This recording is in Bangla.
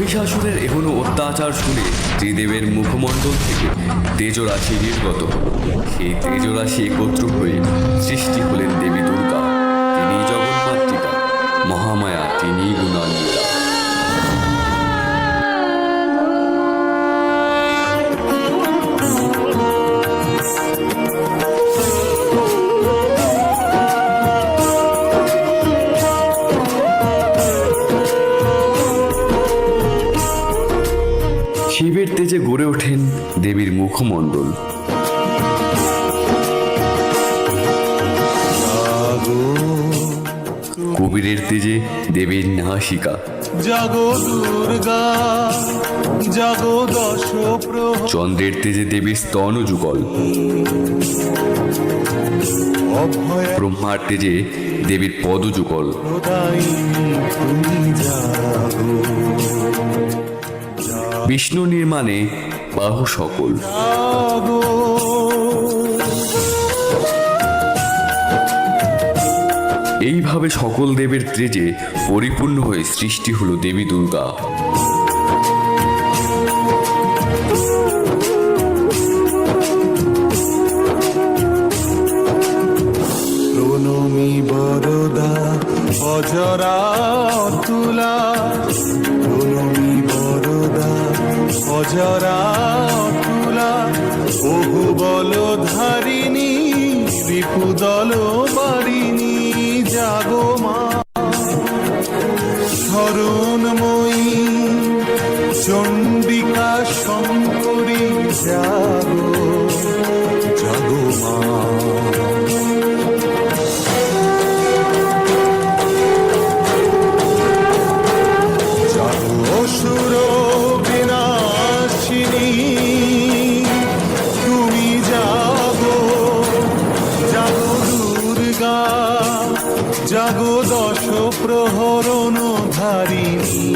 মহিষাসুরের এখনো অত্যাচার শুনে ত্রিদেবের মুখমণ্ডল থেকে তেজরাশি নির্গত হল। সেই তেজরাশি একত্র হয়ে সৃষ্টি হলেন দেবী দুর্গা। তিনি জগন্মাতৃকা, মহামায়া, তিনি গুণান্বিতা। শিবের তেজে গড়ে ওঠেন দেবীর মুখমণ্ডল। কবিরের তেজে দেবীর নাসিকা। জাগো দুর্গা জাগো দশ প্রহর। চন্দ্রের তেজে দেবীর স্তন যুগল। ব্রহ্মার তেজে দেবীর পদ যুগল। বিষ্ণু নির্মাণে বাহু সকল। এইভাবে সকল দেবের তেজে পরিপূর্ণ হয়ে সৃষ্টি হলো দেবী দুর্গা। প্রণমী বরদা অজরা তুলা। প্রণমী বরদা অজরা তুলা। বহু বল ধারিণী রিপুদল বারিণী। জাগো মা শরণময়ী চণ্ডিকা শঙ্করী। জাগো জাগো মা। অসুর বিনাশিনী তুমি জাগো জাগো দুর্গা জাগো দশ প্রহরণ ধারিণী।